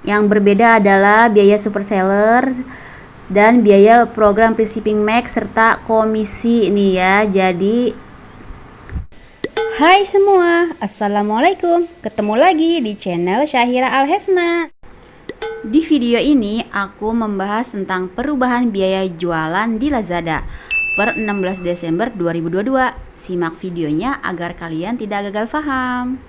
Yang berbeda adalah biaya super seller dan biaya program free shipping max serta komisi ini ya. Jadi hai semua, assalamualaikum. Ketemu lagi di channel Syahira Alhesna. Di video ini aku membahas tentang perubahan biaya jualan di Lazada per 16 Desember 2022. Simak videonya agar kalian tidak gagal paham.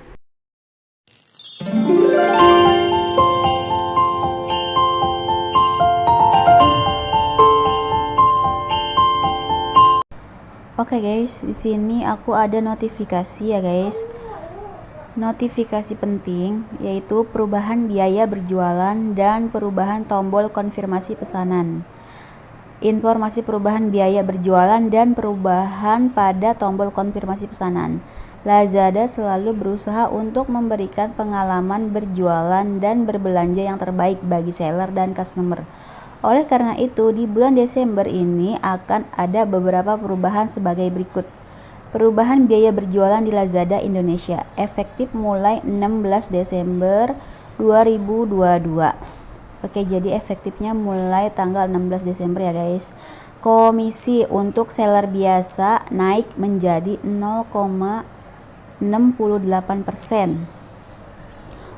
Oke guys, di sini aku ada notifikasi ya guys. Notifikasi penting yaitu perubahan biaya berjualan dan perubahan tombol konfirmasi pesanan. Informasi perubahan biaya berjualan dan perubahan pada tombol konfirmasi pesanan. Lazada selalu berusaha untuk memberikan pengalaman berjualan dan berbelanja yang terbaik bagi seller dan customer. Oleh karena itu, di bulan Desember ini akan ada beberapa perubahan sebagai berikut. Perubahan biaya berjualan di Lazada Indonesia efektif mulai 16 Desember 2022. Oke, jadi efektifnya mulai tanggal 16 Desember ya guys. Komisi untuk seller biasa naik menjadi 0,68%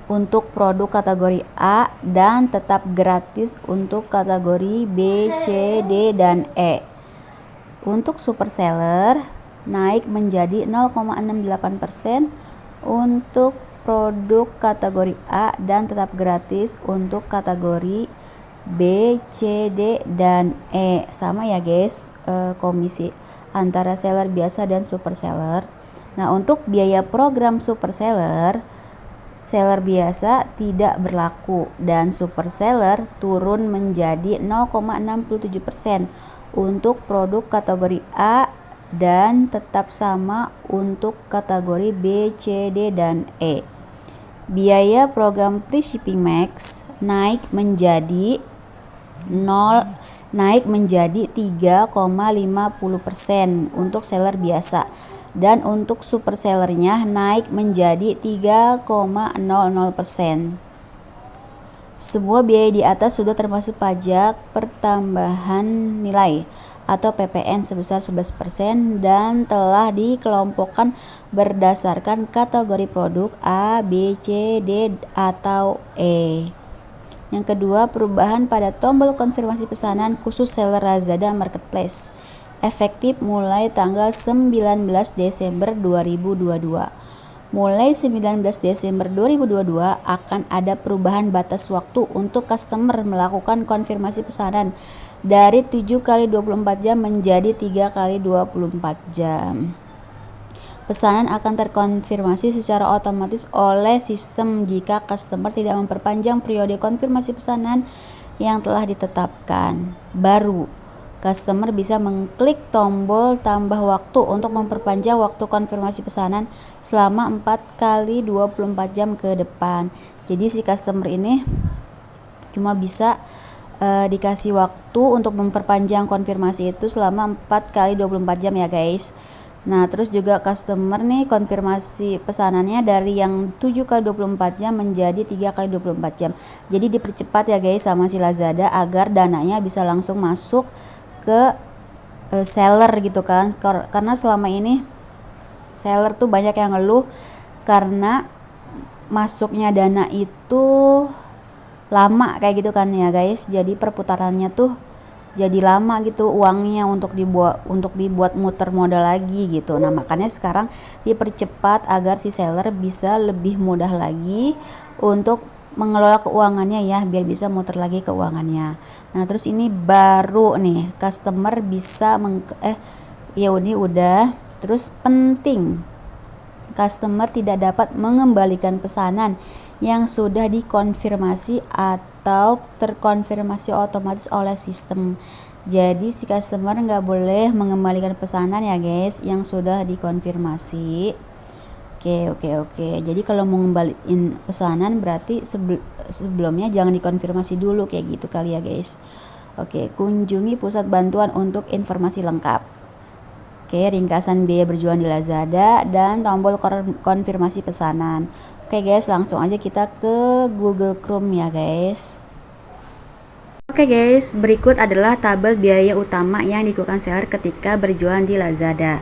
untuk produk kategori A dan tetap gratis untuk kategori B, C, D, dan E. Untuk super seller naik menjadi 0,68% untuk produk kategori A dan tetap gratis untuk kategori B, C, D, dan E. Sama ya guys, komisi antara seller biasa dan super seller. Nah, untuk biaya program super seller biasa tidak berlaku dan super seller turun menjadi 0,67% untuk produk kategori A dan tetap sama untuk kategori B, C, D, dan E. Biaya program free shipping max naik menjadi 3,50% untuk seller biasa. Dan untuk super sellernya naik menjadi 3,00%. Semua biaya di atas sudah termasuk pajak pertambahan nilai atau PPN sebesar 11% dan telah dikelompokkan berdasarkan kategori produk A, B, C, D, atau E. Yang kedua, perubahan pada tombol konfirmasi pesanan khusus seller Lazada Marketplace efektif mulai tanggal 19 Desember 2022. Mulai 19 Desember 2022 akan ada perubahan batas waktu untuk customer melakukan konfirmasi pesanan dari 7 kali 24 jam menjadi 3 kali 24 jam. Pesanan akan terkonfirmasi secara otomatis oleh sistem jika customer tidak memperpanjang periode konfirmasi pesanan yang telah ditetapkan. Baru customer bisa mengklik tombol tambah waktu untuk memperpanjang waktu konfirmasi pesanan selama 4 kali 24 jam ke depan. Jadi si customer ini cuma bisa dikasih waktu untuk memperpanjang konfirmasi itu selama 4 kali 24 jam ya guys. Nah, terus juga customer nih konfirmasi pesanannya dari yang 7 kali 24 jam menjadi 3 kali 24 jam. Jadi dipercepat ya guys sama si Lazada agar dananya bisa langsung masuk ke seller gitu kan, karena selama ini seller tuh banyak yang ngeluh karena masuknya dana itu lama kayak gitu kan ya guys, jadi perputarannya tuh jadi lama gitu uangnya untuk dibuat muter modal lagi gitu. Nah, makanya sekarang dipercepat agar si seller bisa lebih mudah lagi untuk mengelola keuangannya ya, biar bisa muter lagi keuangannya. Nah, terus ini baru nih customer bisa ya ini udah. Terus penting, customer tidak dapat mengembalikan pesanan yang sudah dikonfirmasi atau terkonfirmasi otomatis oleh sistem. Jadi si customer nggak boleh mengembalikan pesanan ya guys yang sudah dikonfirmasi. Oke. Jadi kalau mau ngembaliin pesanan berarti sebelumnya jangan dikonfirmasi dulu kayak gitu kali ya guys. Oke, kunjungi pusat bantuan untuk informasi lengkap. Oke, ringkasan biaya berjualan di Lazada dan tombol konfirmasi pesanan. Oke guys, langsung aja kita ke Google Chrome ya guys. Oke guys, berikut adalah tabel biaya utama yang dikeluarkan seller ketika berjualan di Lazada.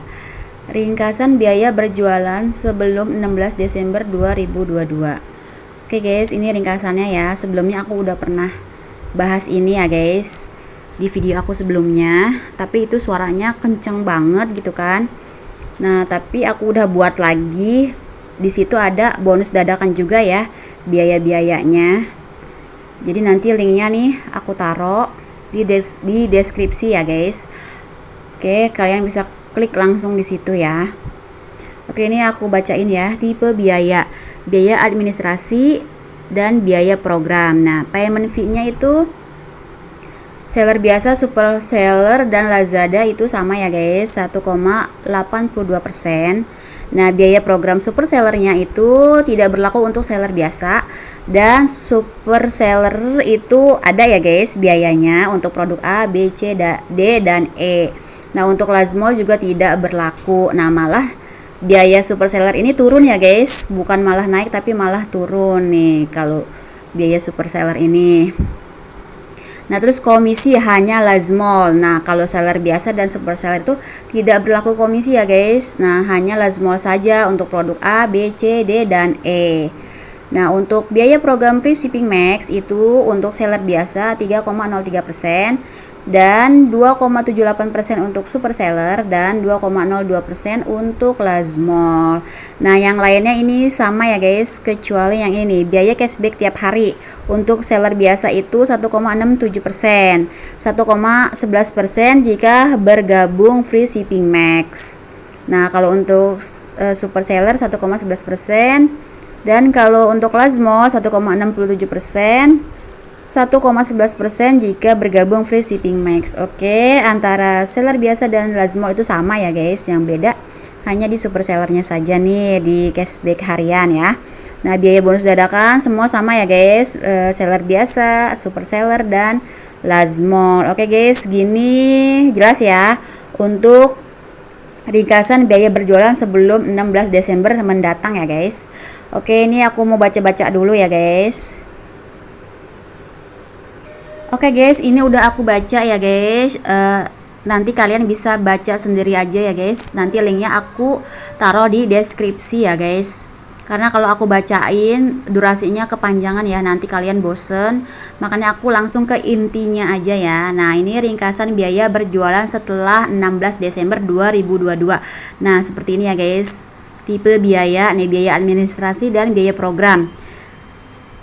Ringkasan biaya berjualan sebelum 16 Desember 2022. Oke guys, ini ringkasannya ya. Sebelumnya aku udah pernah bahas ini ya guys di video aku sebelumnya, tapi itu suaranya kenceng banget gitu kan. Nah, tapi aku udah buat lagi. Di situ ada bonus dadakan juga ya, biaya-biayanya. Jadi nanti linknya nih aku taruh di deskripsi ya guys. Oke, kalian bisa klik langsung di situ ya. Oke, ini aku bacain ya. Tipe biaya administrasi dan biaya program. Nah, payment fee-nya itu seller biasa, super seller, dan Lazada itu sama ya guys, 1,82%. Nah, biaya program super sellernya itu tidak berlaku untuk seller biasa, dan super seller itu ada ya guys biayanya untuk produk A, B, C, D, dan E. Nah, untuk Lazmall juga tidak berlaku. Nah, malah biaya super seller ini turun ya guys, bukan malah naik tapi malah turun nih kalau biaya super seller ini. Nah, terus komisi hanya Lazmall. Nah, kalau seller biasa dan super seller itu tidak berlaku komisi ya guys. Nah, hanya Lazmall saja untuk produk A, B, C, D, dan E. Nah, untuk biaya program free shipping max itu untuk seller biasa 3,03% dan 2,78% untuk super seller dan 2,02% untuk Lazmall. Nah, yang lainnya ini sama ya guys, kecuali yang ini biaya cashback tiap hari. Untuk seller biasa itu 1,67%, 1,11% jika bergabung free shipping max. Nah, kalau untuk super seller 1,11%, dan kalau untuk Lazmall 1,67%, 1,11% jika bergabung free shipping max. Oke, antara seller biasa dan Lazmall itu sama ya guys, yang beda hanya di super sellernya saja nih di cashback harian ya. Nah, biaya bonus dadakan semua sama ya guys, seller biasa, super seller, dan Lazmall. Oke guys, gini jelas ya untuk ringkasan biaya berjualan sebelum 16 Desember mendatang ya guys. Oke, ini aku mau baca-baca dulu ya guys. Oke guys, ini udah aku baca ya guys. Nanti kalian bisa baca sendiri aja ya guys. Nanti linknya aku taruh di deskripsi ya guys. Karena kalau aku bacain durasinya kepanjangan ya, nanti kalian bosen. Makanya aku langsung ke intinya aja ya. Nah, ini ringkasan biaya berjualan setelah 16 Desember 2022. Nah, seperti ini ya guys. Tipe biaya, nih biaya administrasi dan biaya program.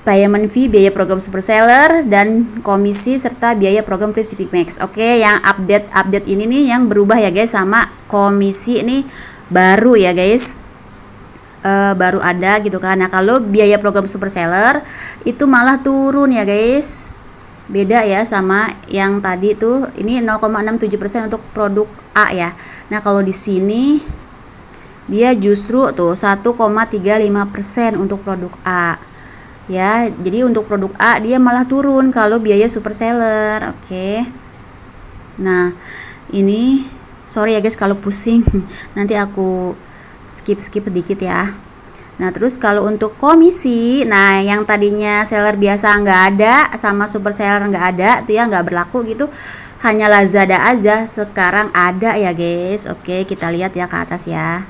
Payment fee, biaya program super seller, dan komisi serta biaya program free shipping max. Oke, yang update ini nih yang berubah ya guys, sama komisi ini baru ya guys. Baru ada gitu kan. Nah, kalau biaya program super seller itu malah turun ya guys. Beda ya sama yang tadi tuh, ini 0,67% untuk produk A ya. Nah, kalau di sini dia justru tuh 1,35% untuk produk A. Ya, jadi untuk produk A dia malah turun kalau biaya super seller. Oke. Nah, ini sorry ya guys kalau pusing. Nanti aku skip sedikit ya. Nah, terus kalau untuk komisi, nah yang tadinya seller biasa nggak ada sama super seller nggak ada tuh ya, nggak berlaku gitu, hanya Lazada aja sekarang ada ya guys. Oke, kita lihat ya ke atas ya.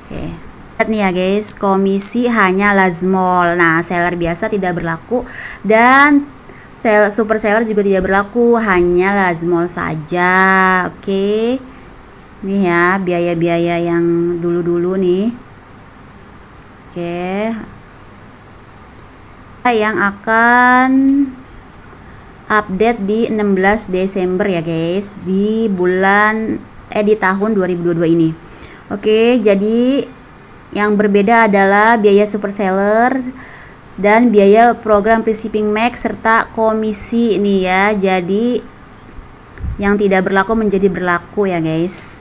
Oke, lihat nih ya guys, komisi hanya Lazmall. Nah, seller biasa tidak berlaku dan super seller juga tidak berlaku, hanya Lazmall saja. Oke, nih ya biaya-biaya yang dulu-dulu nih. Oke, yang akan update di 16 Desember ya guys, di tahun 2022 ini. Oke, jadi yang berbeda adalah biaya super seller dan biaya program free shipping max serta komisi ini ya. Jadi yang tidak berlaku menjadi berlaku ya guys.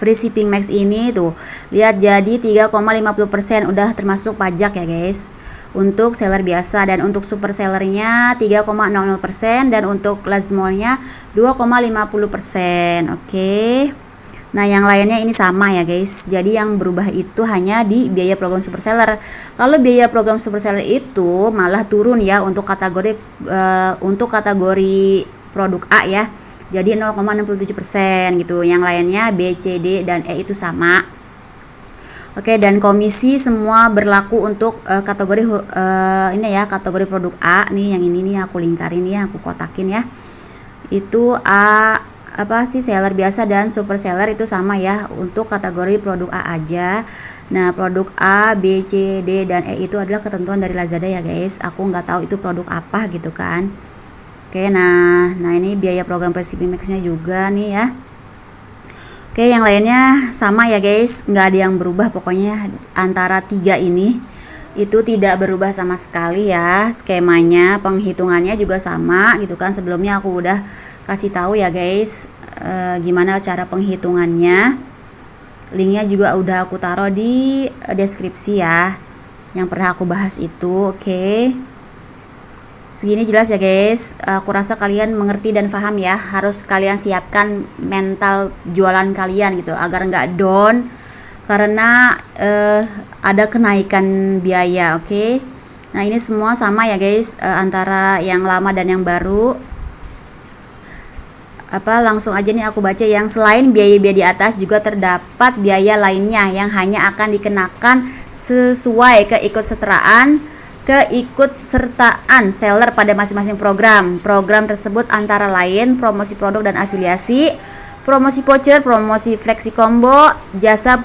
Free shipping max ini tuh lihat jadi 3,50% udah termasuk pajak ya guys untuk seller biasa, dan untuk super sellernya 3,00% dan untuk Lazmallnya 2,50%. Oke. Nah, yang lainnya ini sama ya guys. Jadi yang berubah itu hanya di biaya program super seller. Kalau biaya program super seller itu malah turun ya untuk kategori produk A ya. Jadi 0,67% gitu. Yang lainnya B, C, D dan E itu sama. Oke, dan komisi semua berlaku untuk kategori ini ya, kategori produk A nih, yang ini nih aku lingkarin ya, aku kotakin ya. Itu A apa sih, seller biasa dan super seller itu sama ya untuk kategori produk A aja. Nah, produk A, B, C, D dan E itu adalah ketentuan dari Lazada ya guys. Aku nggak tahu itu produk apa gitu kan. Oke, nah ini biaya program Recipe Max-nya juga nih ya. Oke, yang lainnya sama ya guys, nggak ada yang berubah pokoknya antara tiga ini. Itu tidak berubah sama sekali ya, skemanya, penghitungannya juga sama gitu kan. Sebelumnya aku udah kasih tahu ya guys gimana cara penghitungannya. Linknya juga udah aku taruh di deskripsi ya, yang pernah aku bahas itu. Oke, segini jelas ya guys. Aku rasa kalian mengerti dan paham ya. Harus kalian siapkan mental jualan kalian gitu agar nggak down karena ada kenaikan biaya. Oke, nah ini semua sama ya guys, antara yang lama dan yang baru. Langsung aja nih aku baca. Yang selain biaya-biaya di atas juga terdapat biaya lainnya yang hanya akan dikenakan sesuai keikutsertaan seller pada masing-masing program. Program tersebut antara lain promosi produk dan afiliasi, promosi voucher, promosi flexi combo, jasa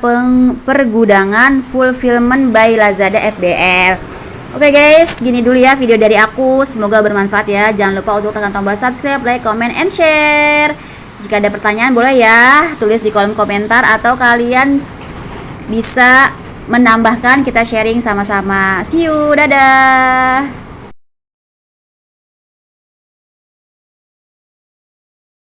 pergudangan, fulfillment by Lazada FBL. Oke guys, gini dulu ya video dari aku. Semoga bermanfaat ya. Jangan lupa untuk tekan tombol subscribe, like, comment, and share. Jika ada pertanyaan boleh ya tulis di kolom komentar atau kalian bisa menambahkan, kita sharing sama-sama. See you, dadah.